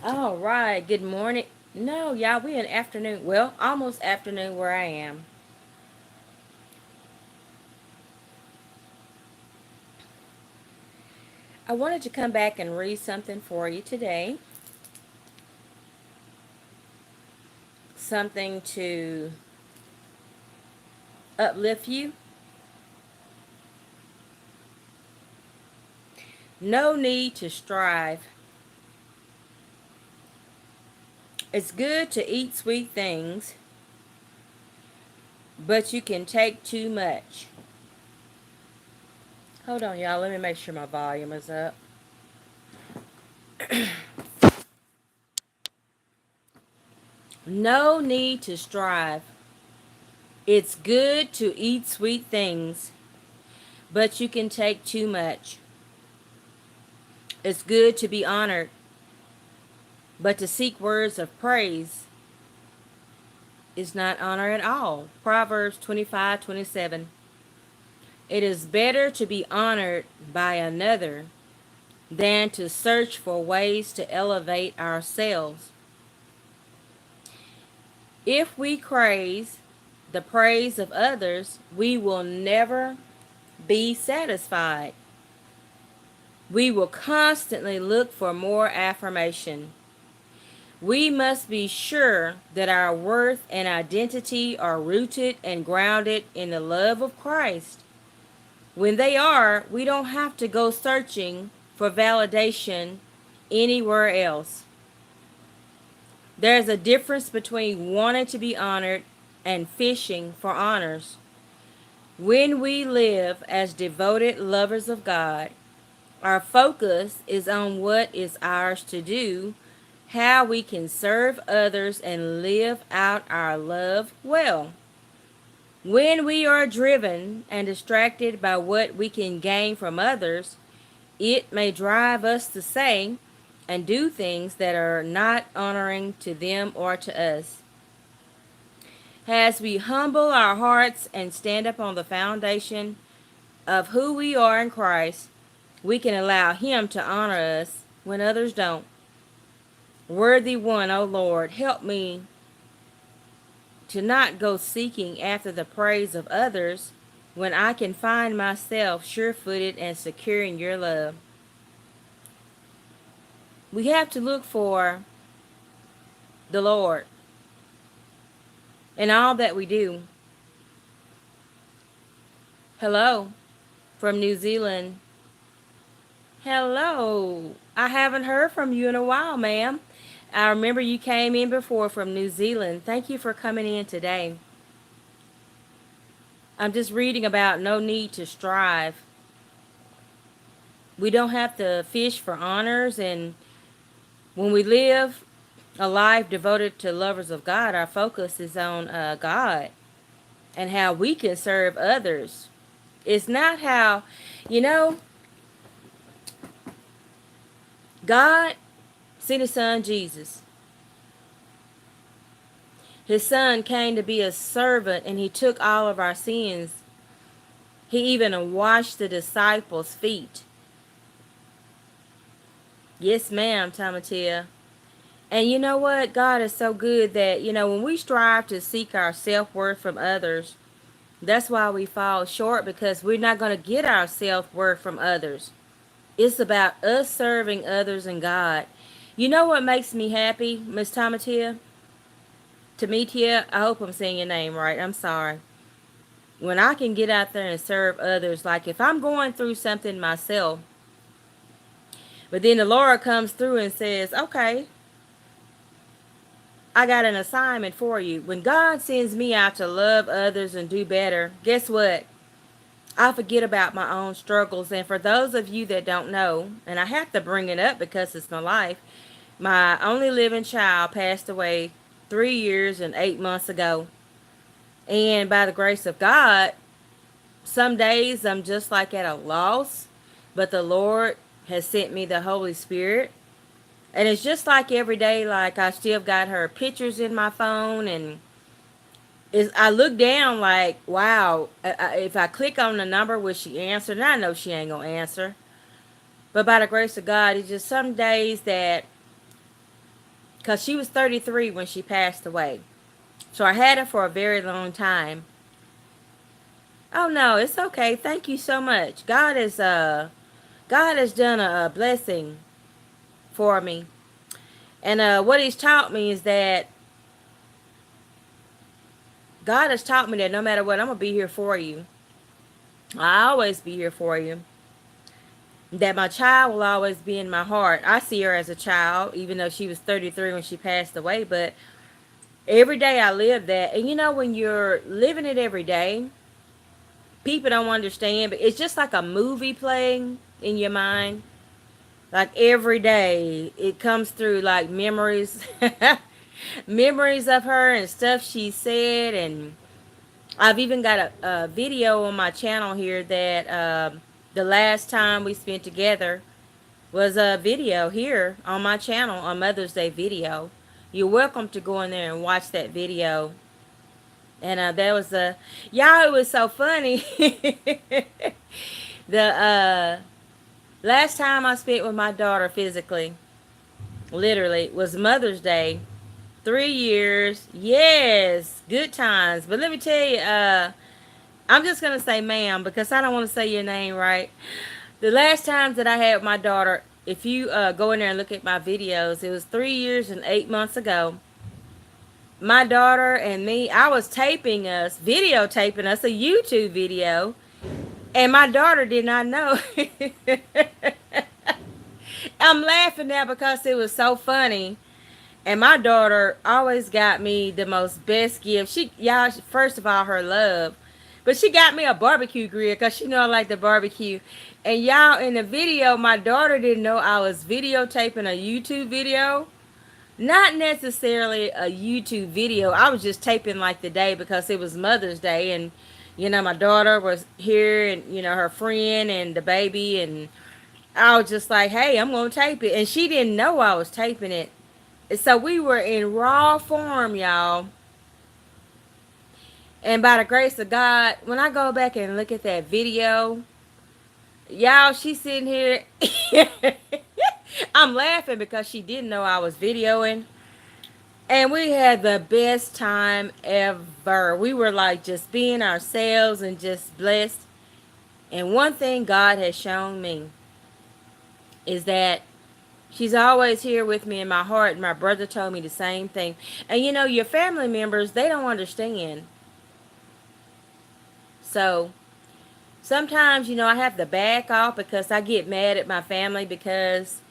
All right, good morning. No, y'all, we in afternoon. Well, almost afternoon where I am. I wanted to come back and read something for you today. Something to uplift you. No need to strive. It's good to eat sweet things, but you can take too much. Hold on, y'all. Let me make sure my volume is up. No need to strive. It's good to eat sweet things, but you can take too much. It's good to be honored, but to seek words of praise is not honor at all. Proverbs 25:27. It is better to be honored by another than to search for ways to elevate ourselves. If we crave the praise of others, we will never be satisfied. We will constantly look for more affirmation. We must be sure that our worth and identity are rooted and grounded in the love of Christ. When they are, we don't have to go searching for validation anywhere else. There's a difference between wanting to be honored and fishing for honors. When we live as devoted lovers of God, our focus is on what is ours to do, how we can serve others and live out our love well. When we are driven and distracted by what we can gain from others, it may drive us to say and do things that are not honoring to them or to us. As we humble our hearts and stand upon the foundation of who we are in Christ, we can allow Him to honor us when others don't. Worthy one, O Lord, help me to not go seeking after the praise of others when I can find myself sure-footed and secure in your love. We have to look for the Lord in all that we do. Hello, from New Zealand. Hello. I haven't heard from you in a while, ma'am. I remember you came in before from New Zealand. Thank you for coming in today. I'm just reading about no need to strive. We don't have to fish for honors, and when we live a life devoted to lovers of God, our focus is on God and how we can serve others. It's not how, you know, God sent His Son Jesus. His Son came to be a servant, and He took all of our sins. He even washed the disciples' feet. Yes, ma'am, Tamatia. And you know what? God is so good that, when we strive to seek our self-worth from others, that's why we fall short, because we're not going to get our self-worth from others. It's about us serving others and God. You know what makes me happy, Miss Tamatia? Tamitia, I hope I'm saying your name right. I'm sorry. When I can get out there and serve others, like if I'm going through something myself, but then the Lord comes through and says, okay, I got an assignment for you. When God sends me out to love others and do better, guess what? I forget about my own struggles. And for those of you that don't know, and I have to bring it up because it's my life, my only living child passed away 3 years and 8 months ago. And by the grace of God, some days I'm just like at a loss, but the Lord has sent me the Holy Spirit. And it's just like every day, like I still got her pictures in my phone, and I look down like, wow, if I click on the number, will she answer? And I know she ain't going to answer. But by the grace of God, it's just some days that because she was 33 when she passed away. So I had her for a very long time. Oh no, it's okay. Thank you so much. God has done a blessing for me. And what he's taught me is that God has taught me that no matter what, I'm going to be here for you. I'll always be here for you. That my child will always be in my heart. I see her as a child, even though she was 33 when she passed away. But every day I live that. And you know, when you're living it every day, people don't understand. But it's just like a movie playing in your mind. Like every day, it comes through like memories. Memories of her and stuff she said. And I've even got a video on my channel here that the last time we spent together was a video here on my channel, on Mother's Day video. You're welcome to go in there and watch that video. And there was y'all, it was so funny. The last time I spent with my daughter physically, literally, was Mother's Day. 3 years. Yes, good times. But let me tell you, I'm just going to say ma'am because I don't want to say your name right. The last times that I had with my daughter, if you go in there and look at my videos, it was 3 years and 8 months ago. My daughter and me, I was videotaping us a YouTube video, and my daughter did not know. I'm laughing now because it was so funny. And my daughter always got me the most best gift. Y'all, first of all, her love. But she got me a barbecue grill because she know I like the barbecue. And y'all, in the video, my daughter didn't know I was videotaping a YouTube video. Not necessarily a YouTube video. I was just taping like the day because it was Mother's Day. And, you know, my daughter was here and, you know, her friend and the baby. And I was just like, hey, I'm going to tape it. And she didn't know I was taping it. So we were in raw form, y'all. And by the grace of God, when I go back and look at that video, y'all, she's sitting here. I'm laughing because she didn't know I was videoing. And we had the best time ever. We were like just being ourselves and just blessed. And one thing God has shown me is that she's always here with me in my heart. And my brother told me the same thing. And you know, your family members, they don't understand. So sometimes, you know, I have to back off because I get mad at my family because,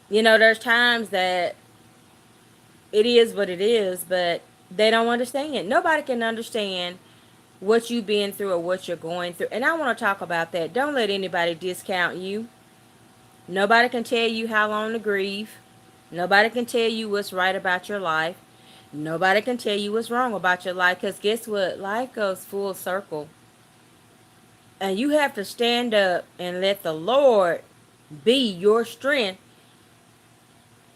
you know, there's times that it is what it is, but they don't understand. Nobody can understand what you've been through or what you're going through. And I want to talk about that. Don't let anybody discount you. Nobody can tell you how long to grieve. Nobody can tell you what's right about your life. Nobody can tell you what's wrong about your life, because guess what? Life goes full circle. And you have to stand up and let the Lord be your strength.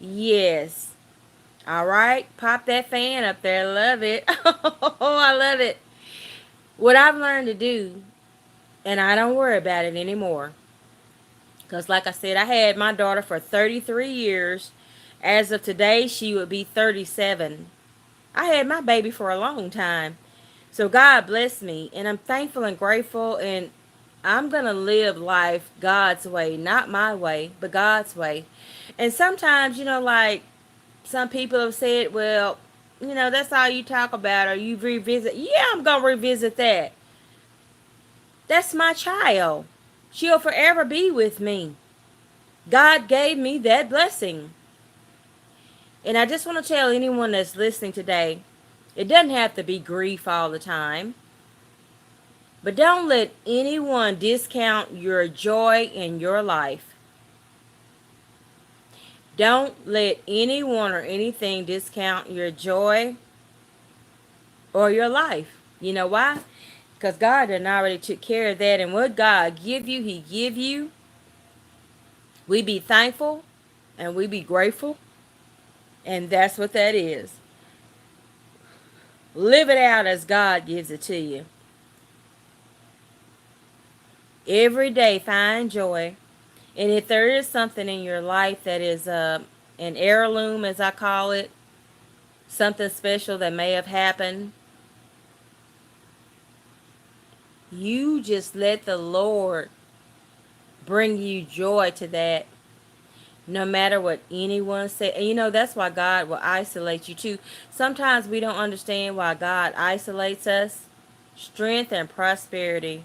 Yes. All right. Pop that fan up there. Love it. Oh, I love it. What I've learned to do, and I don't worry about it anymore. Because like I said, I had my daughter for 33 years. As of today, she would be 37. I had my baby for a long time. So God bless me. And I'm thankful and grateful. And I'm going to live life God's way. Not my way, but God's way. And sometimes, you know, like some people have said, well, you know, that's all you talk about or you revisit. Yeah, I'm going to revisit that. That's my child. She'll forever be with me. God gave me that blessing. And I just want to tell anyone that's listening today, it doesn't have to be grief all the time. But don't let anyone discount your joy in your life. Don't let anyone or anything discount your joy or your life. You know why? Because God done already took care of that. And what God give you, He give you. We be thankful and we be grateful. And that's what that is. Live it out as God gives it to you. Every day find joy. And if there is something in your life that is an heirloom, as I call it, something special that may have happened, you just let the Lord bring you joy to that, no matter what anyone says. And that's why God will isolate you too. Sometimes we don't understand why God isolates us. Strength and prosperity,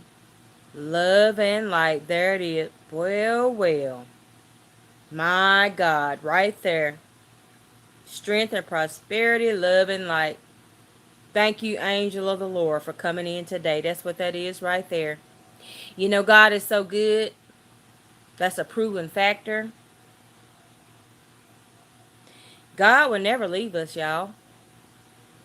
love and light. There it is. Well, well. My God, right there. Strength and prosperity, love and light. Thank you, angel of the Lord, for coming in today. That's what that is right there. God is so good. That's a proven factor. God will never leave us, y'all.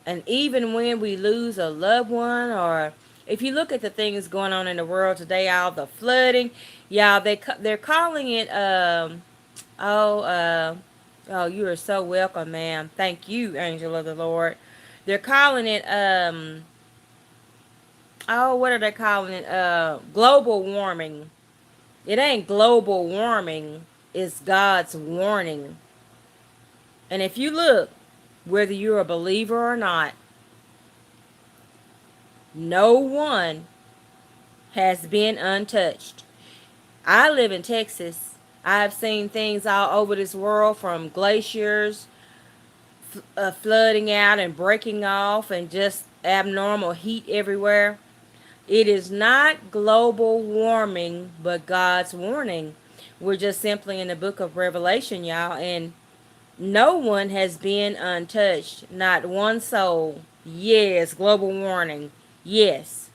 And even when we lose a loved one, or if you look at the things going on in the world today, all the flooding, y'all, they're calling it oh oh, you are so welcome, ma'am. Thank you, angel of the Lord. They're calling it oh, what are they calling it? Global warming. It ain't global warming. It's God's warning. And if you look, whether you're a believer or not, no one has been untouched. I live in Texas. I've seen things all over this world, from glaciers flooding out and breaking off, and just abnormal heat everywhere. It is not global warming, but God's warning. We're just simply in the book of Revelation, y'all, and no one has been untouched. Not one soul. Yes, global warning. Yes.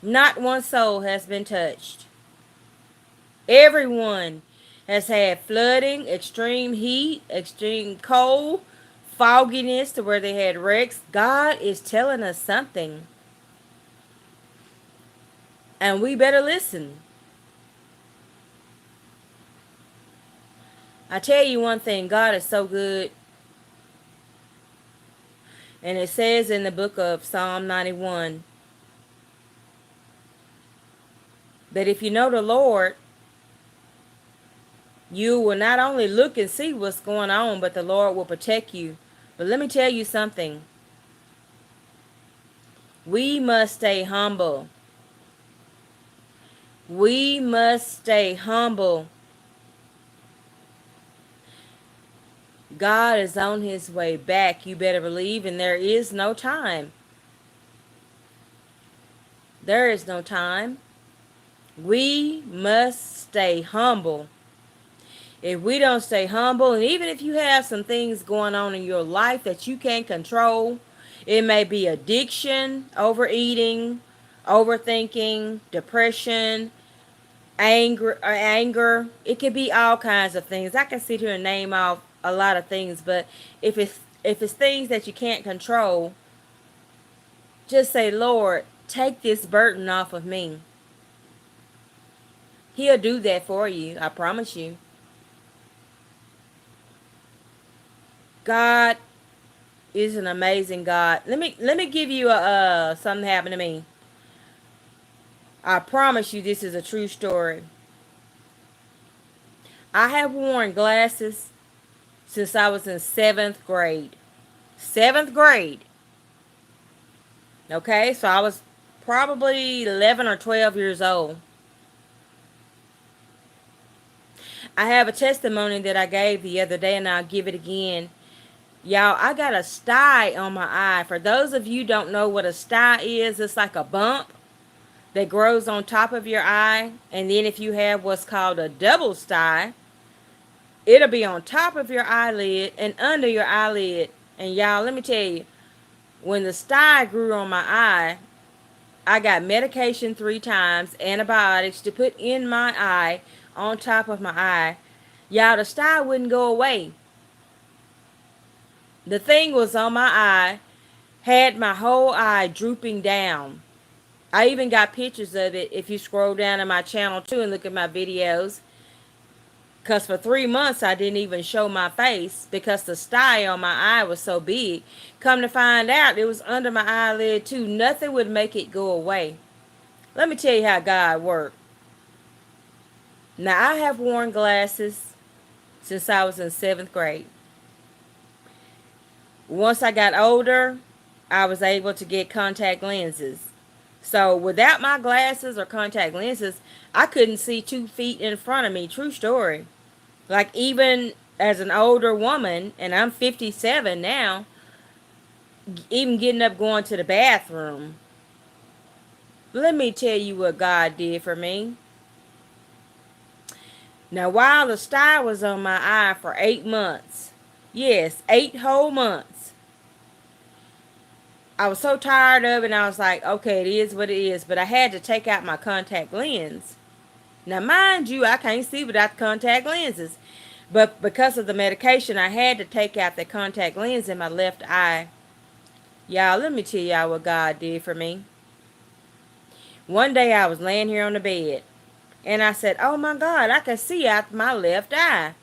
Not one soul has been touched. Everyone has had flooding, extreme heat, extreme cold, fogginess to where they had wrecks. God is telling us something. And we better listen. I tell you one thing, God is so good. And it says in the book of Psalm 91 that if you know the Lord, you will not only look and see what's going on, but the Lord will protect you. But let me tell you something. We must stay humble. We must stay humble. God is on his way back. You better believe, and there is no time. There is no time. We must stay humble. If we don't stay humble, and even if you have some things going on in your life that you can't control, it may be addiction, overeating, overthinking, depression, anger. It could be all kinds of things. I can sit here and name off a lot of things, but if it's things that you can't control, just say, Lord, take this burden off of me. He'll do that for you. I promise you. God is an amazing God. Let me give you something happened to me. I promise you this is a true story. I have worn glasses since I was in 7th grade. 7th grade. Okay, so I was probably 11 or 12 years old. I have a testimony that I gave the other day, and I'll give it again. Y'all, I got a sty on my eye. For those of you who don't know what a sty is, it's like a bump that grows on top of your eye. And then if you have what's called a double sty, it'll be on top of your eyelid and under your eyelid. And y'all, let me tell you, when the sty grew on my eye, I got medication 3 times, antibiotics to put in my eye, on top of my eye. Y'all, the sty wouldn't go away. The thing was on my eye, had my whole eye drooping down. I even got pictures of it if you scroll down in my channel too and look at my videos. Because for 3 months I didn't even show my face because the sty on my eye was so big. Come to find out, it was under my eyelid too. Nothing would make it go away. Let me tell you how God worked. Now, I have worn glasses since I was in seventh grade. Once I got older, I was able to get contact lenses. So without my glasses or contact lenses, I couldn't see 2 feet in front of me. True story. Like even as an older woman, and I'm 57 now, even getting up going to the bathroom. Let me tell you what God did for me. Now, while the sty was on my eye for 8 months, yes, 8 whole months, I was so tired of it, and I was like, okay, it is what it is, but I had to take out my contact lens. Now, mind you, I can't see without the contact lenses, but because of the medication, I had to take out the contact lens in my left eye. Y'all, let me tell y'all what God did for me. One day I was laying here on the bed, and I said, oh my God, I can see out my left eye.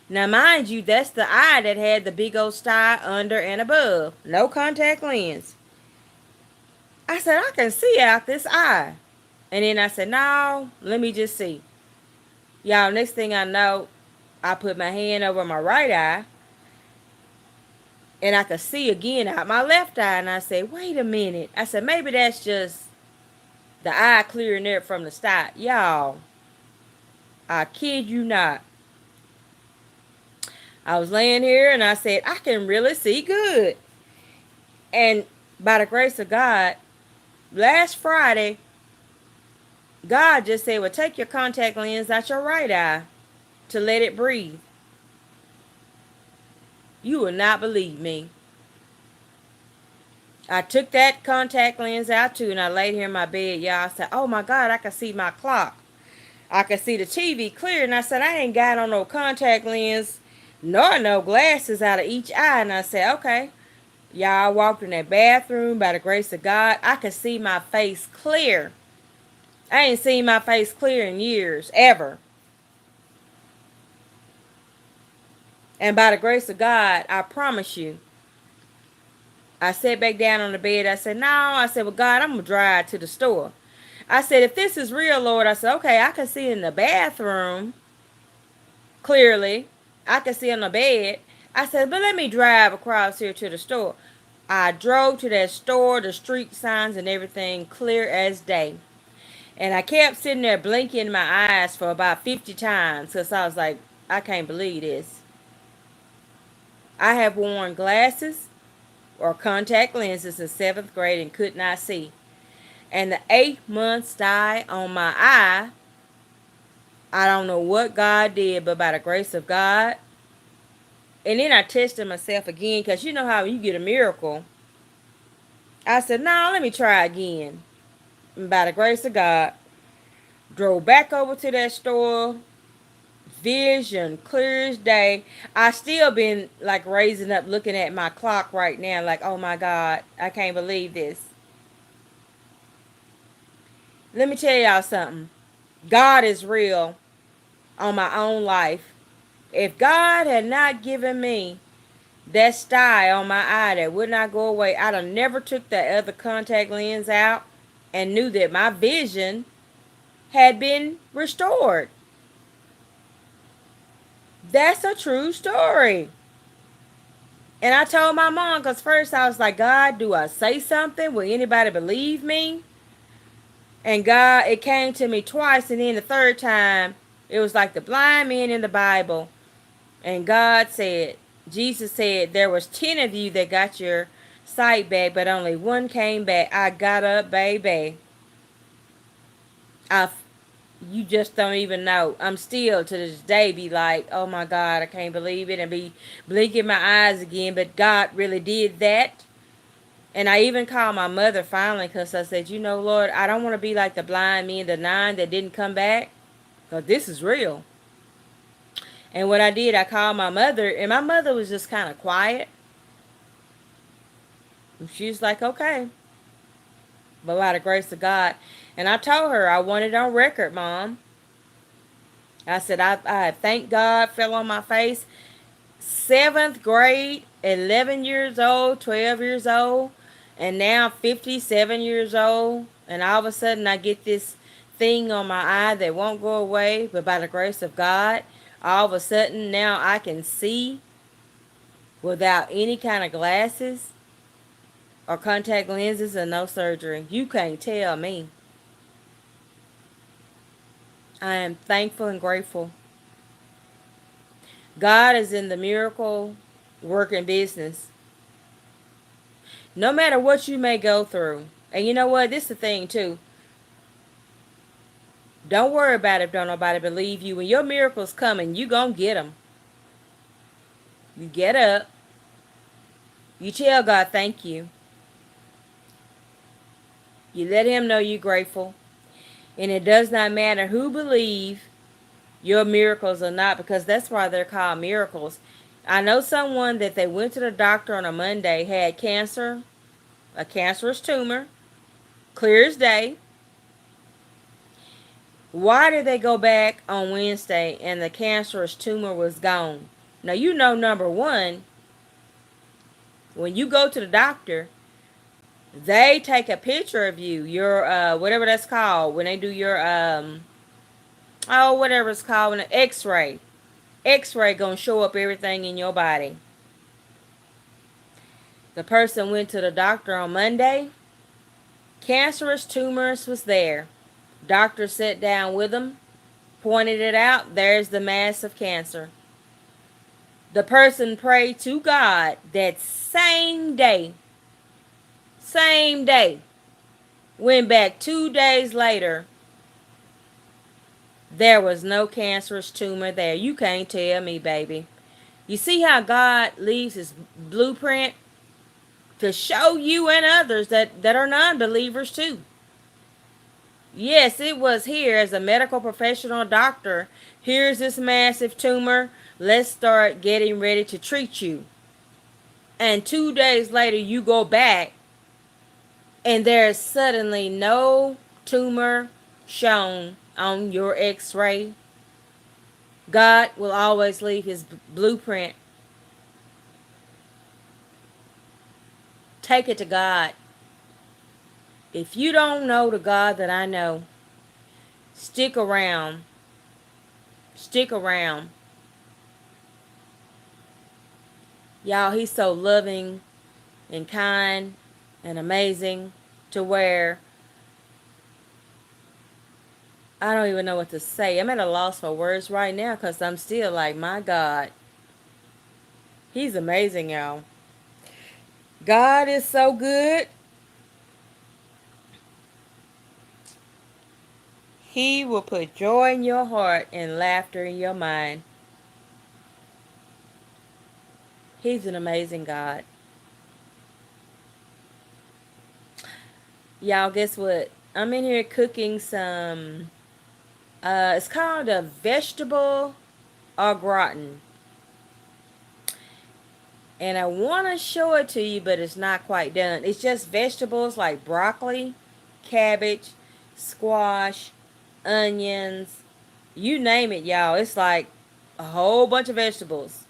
Now, mind you, that's the eye that had the big old sty under and above. No contact lens. I said, I can see out this eye. And then I said, no, let me just see. Y'all, next thing I know, I put my hand over my right eye, and I could see again out my left eye. And I said, wait a minute. I said, maybe that's just the eye clearing it from the sty. Y'all, I kid you not. I was laying here and I said, I can really see good. And by the grace of God, last Friday, God just said, well, take your contact lens out your right eye to let it breathe. You will not believe me. I took that contact lens out too, and I laid here in my bed, y'all. I said, oh my God, I can see my clock. I can see the TV clear. And I said, I ain't got on no contact lens nor no glasses out of each eye. And I said, okay. Y'all, I walked in that bathroom by the grace of God. I could see my face clear. I ain't seen my face clear in years, ever. And by the grace of God, I promise you, I sat back down on the bed. I said, no. I said, well, God, I'm going to drive to the store. I said, if this is real, Lord, I said, okay, I can see in the bathroom clearly. I can see on the bed. I said, but let me drive across here to the store. I drove to that store, the street signs and everything clear as day. And I kept sitting there blinking my eyes for about 50 times because I was like, I can't believe this. I have worn glasses or contact lenses in 7th grade and could not see. And the 8 month sty on my eye, I don't know what God did, but by the grace of God. And then I tested myself again because you know how you get a miracle. I said, no, let me try again. And by the grace of God, drove back over to that store. Vision clear as day. I still been like raising up looking at my clock right now like, oh my God, I can't believe this. Let me tell y'all something. God is real on my own life. If God had not given me that sty on my eye that would not go away, I'd have never took that other contact lens out and knew that my vision had been restored. That's a true story. And I told my mom, because first I was like, God, do I say something? Will anybody believe me? And God, it came to me twice. And then the third time, it was like the blind man in the Bible. And God said, Jesus said, there was 10 of you that got your sight back, but only one came back. I got up, baby. You just don't even know. I'm still to this day be like, oh my God, I can't believe it, and be blinking my eyes again. But God really did that. And I even called my mother finally because I said, you know, Lord, I don't want to be like the blind men, the 9 that didn't come back, because this is real. And what I did, I called my mother, and my mother was just kind of quiet. And she was like, okay. But by the grace of God. And I told her, I want it on record, Mom. I said, I thank God fell on my face. 7th grade, 11 years old, 12 years old, and now 57 years old. And all of a sudden I get this thing on my eye that won't go away. But by the grace of God, All of a sudden, now I can see without any kind of glasses or contact lenses and no surgery. You can't tell me. I am thankful and grateful. God is in the miracle working business. No matter what you may go through. And you know what? This is the thing too. Don't worry about it if don't nobody believe you. When your miracle's coming, you gonna get them. You get up. You tell God thank you. You let him know you're grateful. And it does not matter who believe your miracles or not, because that's why they're called miracles. I know someone that they went to the doctor on a Monday, had cancer, a cancerous tumor, clear as day. Why did they go back on Wednesday and the cancerous tumor was gone? Now, you know, number one, when you go to the doctor, they take a picture of you, your, whatever that's called, when they do your, whatever it's called, an x-ray. X-ray gonna show up everything in your body. The person went to the doctor on Monday. Cancerous tumors was there. Doctor sat down with them, pointed it out. There's the mass of cancer. The person prayed to God that same day. Same day. Went back 2 days later. There was no cancerous tumor there. You can't tell me, baby. You see how God leaves his blueprint to show you and others that are non-believers too. Yes, it was here as a medical professional doctor. Here's this massive tumor. Let's start getting ready to treat you. And 2 days later, you go back and there's suddenly no tumor shown on your x-ray. God will always leave his blueprint. Take it to God. If you don't know the God that I know, stick around. Stick around. Y'all, he's so loving and kind and amazing to where I don't even know what to say. I'm at a loss for words right now because I'm still like, my God. He's amazing, y'all. God is so good. He will put joy in your heart and laughter in your mind. He's an amazing God. Y'all, guess what? I'm in here cooking some, it's called a vegetable au gratin. And I want to show it to you, but it's not quite done. It's just vegetables like broccoli, cabbage, squash, onions, you name it, y'all. It's like a whole bunch of vegetables.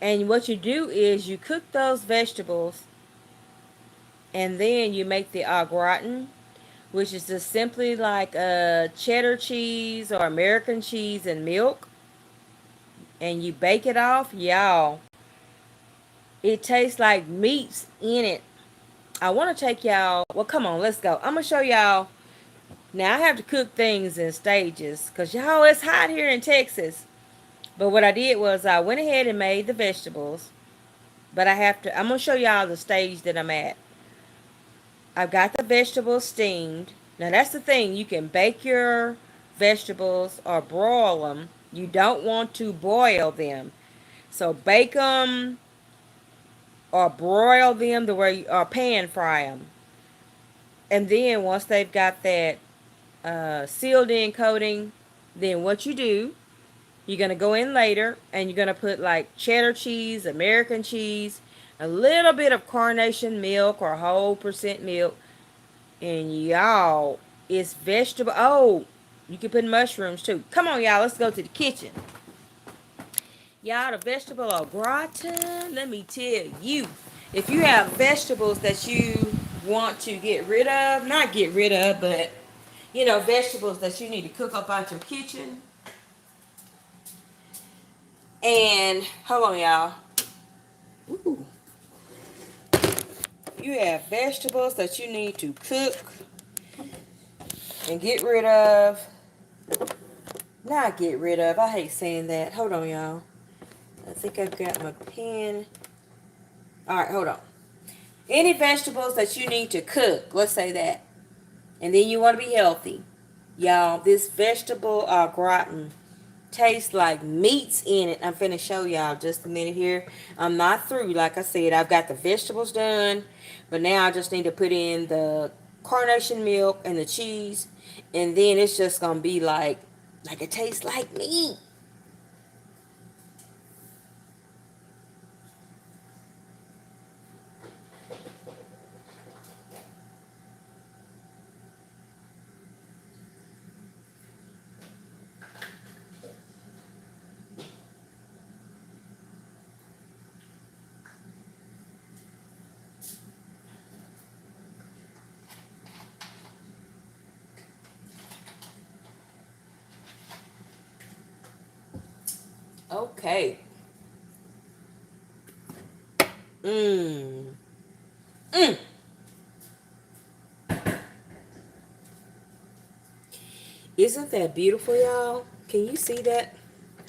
And what you do is you cook those vegetables and then you make the au gratin, which is just simply like cheddar cheese or American cheese and milk. And you bake it off, y'all. It tastes like meat's in it. I want to take y'all, well, come on, let's go. I'm going to show y'all. Now, I have to cook things in stages because, y'all, it's hot here in Texas. But what I did was I went ahead and made the vegetables. But I'm going to show y'all the stage that I'm at. I've got the vegetables steamed. Now, that's the thing. You can bake your vegetables or broil them. You don't want to boil them. So, bake them or broil them or pan fry them. And then once they've got that sealed in coating, then what you do, you're going to go in later and you're going to put like cheddar cheese, American cheese, a little bit of carnation milk or whole percent milk. And y'all, it's vegetable. Oh, you can put mushrooms too. Come on, y'all, let's go to the kitchen. Y'all, the vegetable au gratin, let me tell you, if you have vegetables that you want to get rid of, not get rid of, but, you know, vegetables that you need to cook up out your kitchen, And hold on, y'all. Ooh. You have vegetables that you need to cook and get rid of. Not get rid of. I hate saying that. Hold on, y'all. I think I've got my pen. All right, hold on. Any vegetables that you need to cook. Let's say that. And then you want to be healthy. Y'all, this vegetable au gratin tastes like meats in it. I'm finna show y'all just a minute here. I'm not through. Like I said, I've got the vegetables done. But now I just need to put in the carnation milk and the cheese. And then it's just going to be like it tastes like meat. Okay. Mmm. Mmm. Isn't that beautiful, y'all? Can you see that?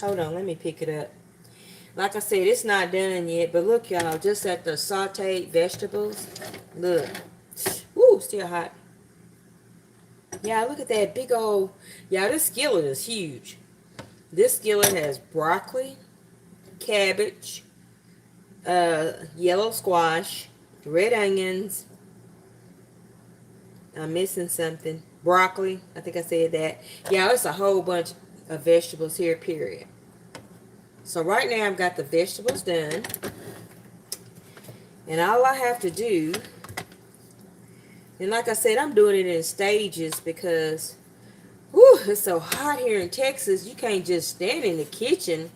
Hold on, let me pick it up. Like I said, it's not done yet, but look, y'all, just at the sauteed vegetables. Look. Woo, still hot. Yeah, look at that big old... Yeah, this skillet is huge. This skillet has broccoli, cabbage, yellow squash, red onions. I'm missing something. Broccoli. I think I said that. Yeah, it's a whole bunch of vegetables here, period. So right now I've got the vegetables done. And all I have to do, and like I said, I'm doing it in stages because, whew, it's so hot here in Texas. You can't just stand in the kitchen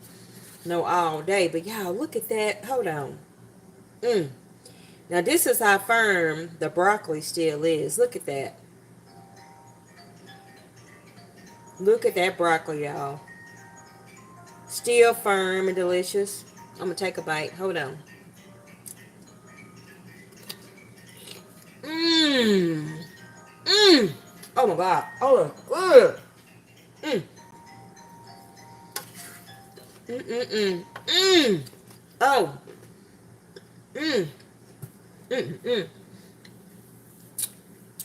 all day. But y'all, look at that. Hold on. Now this is how firm the broccoli still is. Look at that. Look at that broccoli, y'all. Still firm and delicious. I'm going to take a bite. Hold on. Mmm. Mmm. Oh my God. Oh, good. Mmm. Mmm. Mmm. Oh. Mmm. Mmm.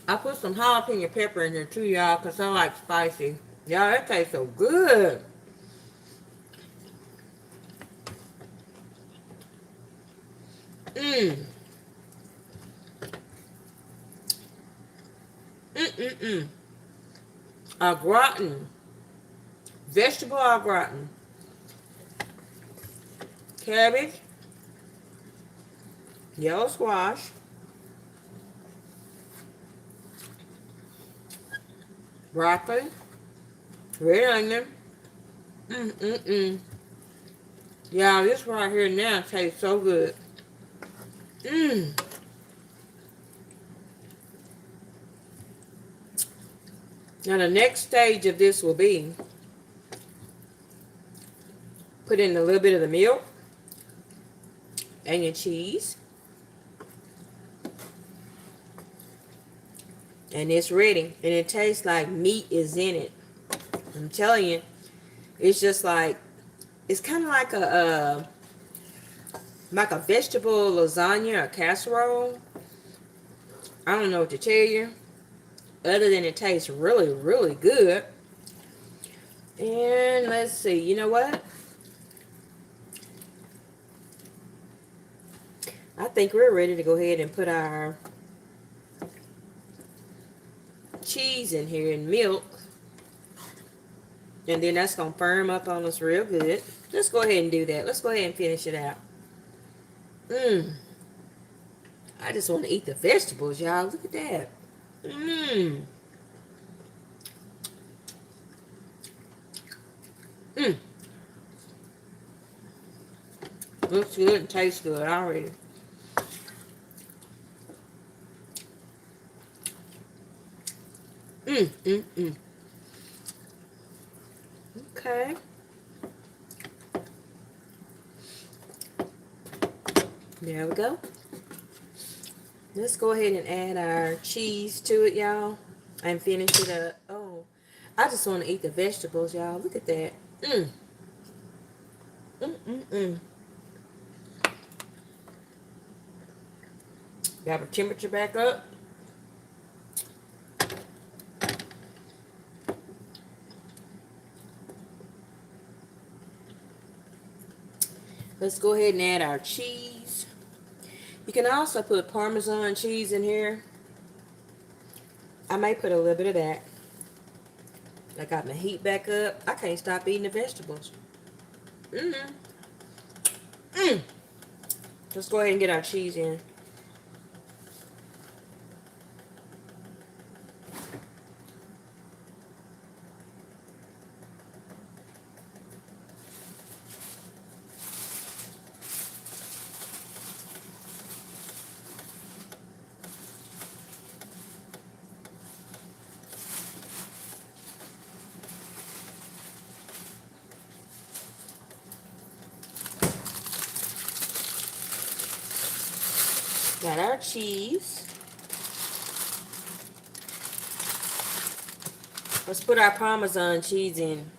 I put some jalapeno pepper in there too, y'all, because I like spicy. Y'all, that tastes so good. Mmm. Mmm. Au gratin. Vegetable au gratin. Cabbage. Yellow squash. Broccoli. Red onion. Mmm. Y'all, this right here now tastes so good. Mmm. Now the next stage of this will be put in a little bit of the milk and your cheese. And it's ready. And it tastes like meat is in it. I'm telling you. It's just like, it's kind of like a vegetable lasagna or casserole. I don't know what to tell you. Other than it tastes really, really good. And let's see. You know what? I think we're ready to go ahead and put our cheese in here and milk. And then that's going to firm up on us real good. Let's go ahead and do that. Let's go ahead and finish it out. Mmm. I just want to eat the vegetables, y'all. Look at that. Mmm. Mmm. Looks good and tastes good already. Okay. There we go. Let's go ahead and add our cheese to it, y'all, and finish it up. Oh, I just want to eat the vegetables, y'all. Look at that. Mmm. Mmm, mmm, mmm. Got the temperature back up. Let's go ahead and add our cheese. You can also put Parmesan cheese in here. I may put a little bit of that. I got my heat back up. I can't stop eating the vegetables. Mmm. Mmm. Let's go ahead and get our cheese in. Got our cheese. Let's put our Parmesan cheese in.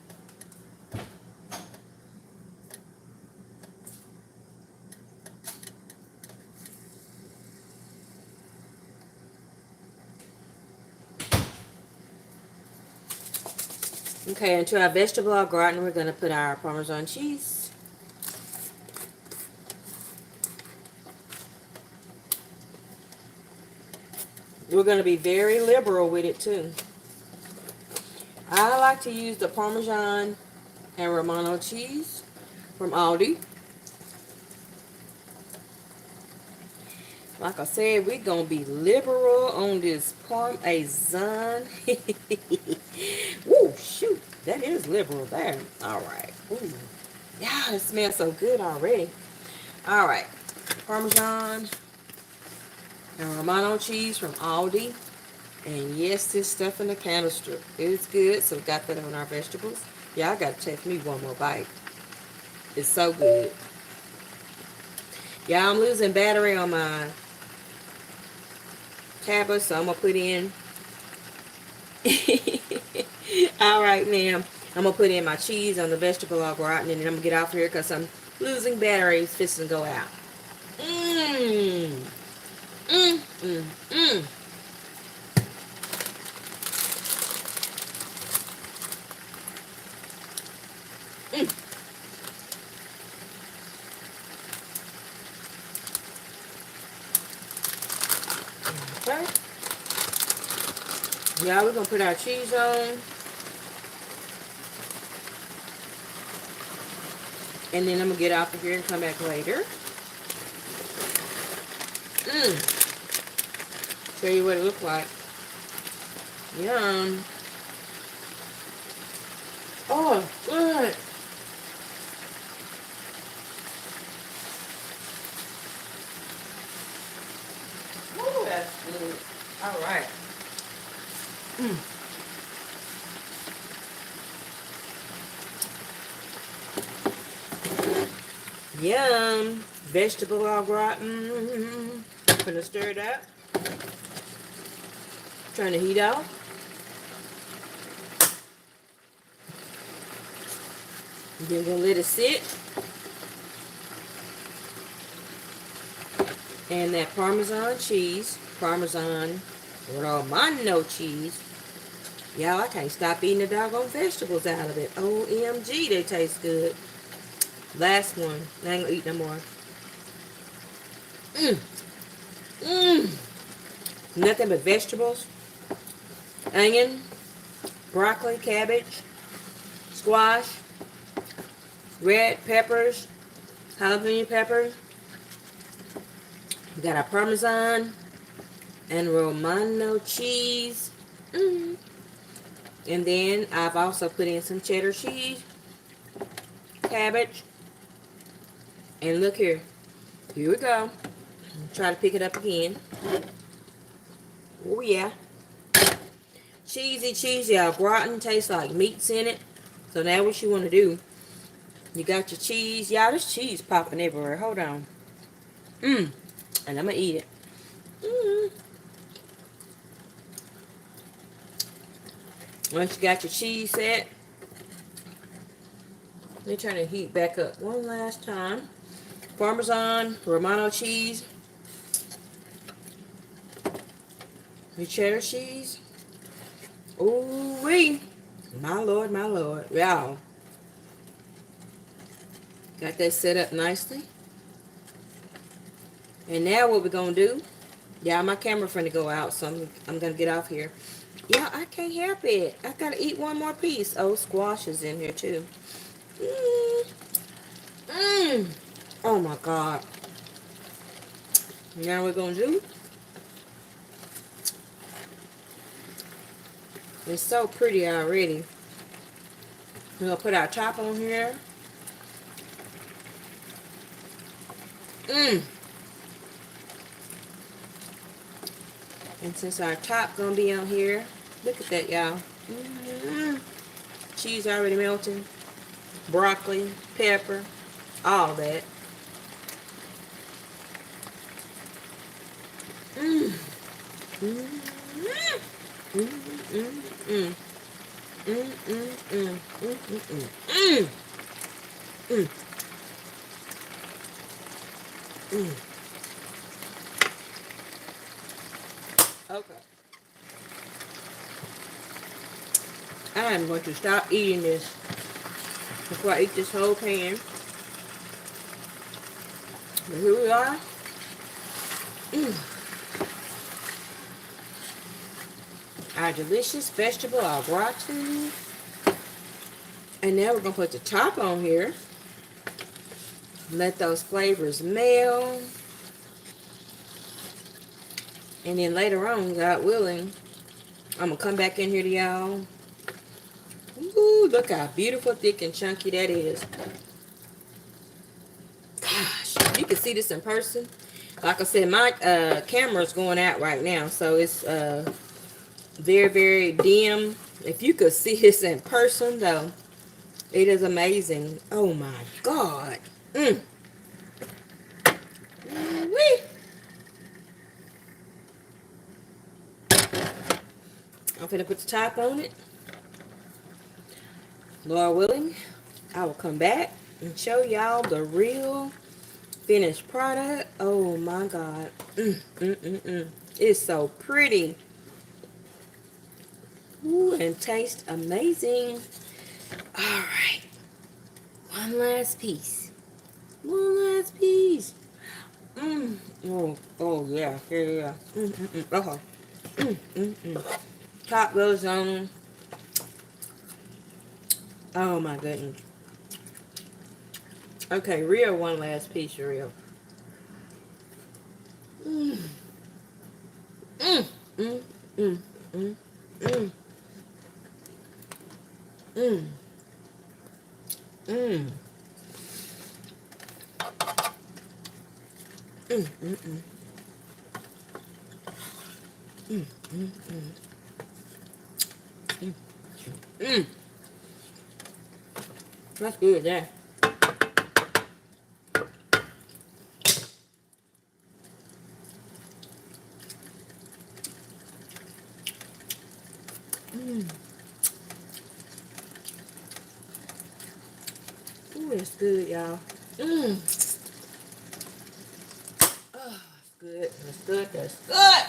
Okay, into our vegetable au gratin, we're going to put our Parmesan cheese. We're going to be very liberal with it too. I like to use the Parmesan and Romano cheese from Aldi. Like I said, we're going to be liberal on this Parmesan. Woo, shoot. That is liberal there. All right. Ooh. Yeah, it smells so good already. All right. Parmesan and Romano cheese from Aldi. And yes, this stuff in the canister is good. So we got that on our vegetables. Y'all got to take me one more bite. It's so good. Yeah, I'm losing battery on my tablet, so I'm going to put in. All right, now I'm going to put in my cheese on the vegetable au gratin, and then I'm going to get off here because I'm losing battery. It's fixing to go out. Mmm. Mmm. Mmm. Mmm. Mm. Okay. Now we're going to put our cheese on. And then I'm going to get off of here and come back later. Show you what it looks like. Yum. Oh, good. Oh, that's good. All right. Yum. Vegetable au gratin. Gonna stir it up. Turn the heat off. Then we're gonna let it sit. And that Parmesan cheese, Parmesan Romano cheese. Y'all, I can't stop eating the doggone vegetables out of it. OMG, they taste good. Last one. I ain't gonna eat no more. Nothing but vegetables. Onion, broccoli, cabbage, squash, red peppers, jalapeno peppers. We got our Parmesan and Romano cheese. And then I've also put in some cheddar cheese, cabbage, and look here. Here we go. Try to pick it up again. Oh yeah. Cheesy, cheesy au gratin. Tastes like meats in it. So now what you want to do, you got your cheese. Y'all, this cheese popping everywhere. Hold on. And I'm gonna eat it. Mm. Once you got your cheese set, let me turn the heat back up one last time. Parmesan, Romano cheese, your cheddar cheese. Ooh wee. My lord, my lord. Y'all. Got that set up nicely. And now what we're gonna do, yeah, my camera finna go out, so I'm gonna get off here. Yeah, I can't help it. I gotta eat one more piece. Oh, squash is in here too. Mmm. Mmm. Oh my God. Now we're gonna do, it's so pretty already. We're gonna put our top on here. Mmm. And since our top gonna be on here, look at that, y'all. Mm-hmm. Cheese already melting. Broccoli, pepper, all that. Mmm. Mmm. Mmm. Mmm. Mmm. Mmm. Mmm. Mmm. Mmm. Mmm. Mmm. Okay. I am going to stop eating this before I eat this whole pan. But here we are. Mmm. Our delicious vegetable au gratin. And now we're going to put the top on here. Let those flavors meld. And then later on, God willing, I'm going to come back in here to y'all. Ooh, look how beautiful, thick, and chunky that is. Gosh, you can see this in person. Like I said, my camera's going out right now, so it's very, very dim. If you could see this in person, though, it is amazing. Oh my God. Mmm. Wee. I'm gonna put the top on it. Lord willing, I will come back and show y'all the real finished product. Oh my God. It's so pretty. Ooh, and tastes amazing. All right. One last piece. One last piece. Oh yeah. Yeah. Okay. Top goes on. Oh my goodness. Okay, real one last piece, real. Mmm. Mmm. Mmm. Mmm. Mmm. Mmm. Mmm. Mmm. Mmm. Mmm. Mmm. Mmm. Mmm. Mmm. That's good there. Mmm. Ooh, it's good, y'all. Mmm. Oh, it's good. That's good. That's good.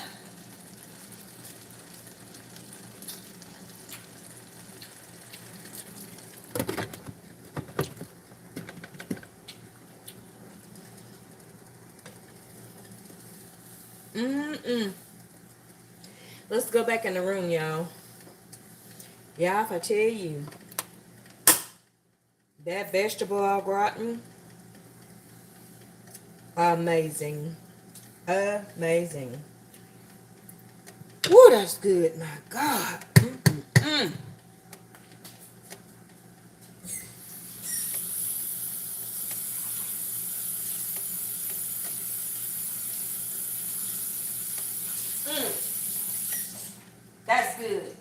Mmm. Let's go back in the room, y'all. Y'all, if I tell you, that vegetable au gratin, amazing. Amazing. Ooh, that's good. My God. Mm. That's good.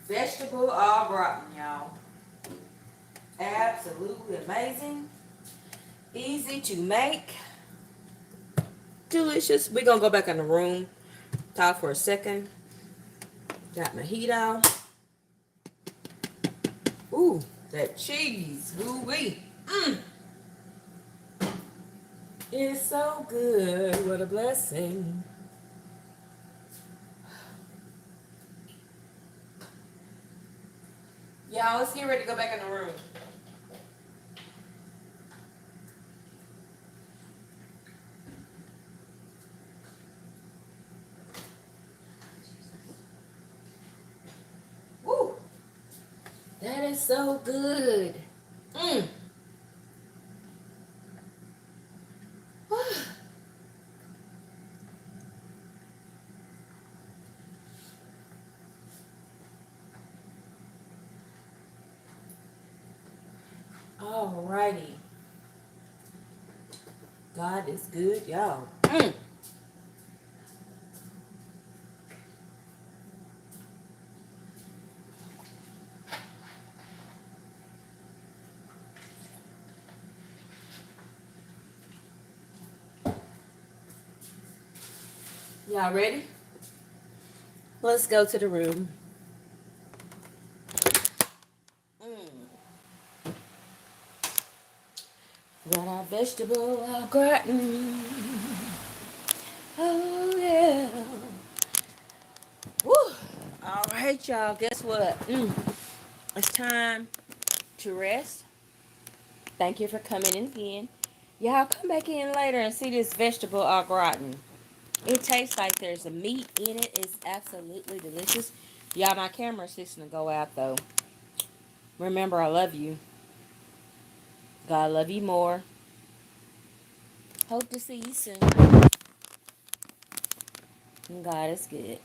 Vegetable au gratin, y'all. Absolutely amazing. Easy to make. Delicious. We're going to go back in the room. Talk for a second. Got my heat out. Ooh, that cheese. Ooh-wee. It's so good. What a blessing. Y'all, let's get ready to go back in the room. Woo! That is so good. Alrighty. God is good, y'all. Y'all ready? Let's go to the room. Got our vegetable au gratin. Oh, yeah. Woo. All right, y'all. Guess what? It's time to rest. Thank you for coming in again. Y'all come back in later and see this vegetable au gratin. It tastes like there's a meat in it. It's absolutely delicious. Y'all, my camera's fixing to go out, though. Remember, I love you. God love you more. Hope to see you soon. God is good.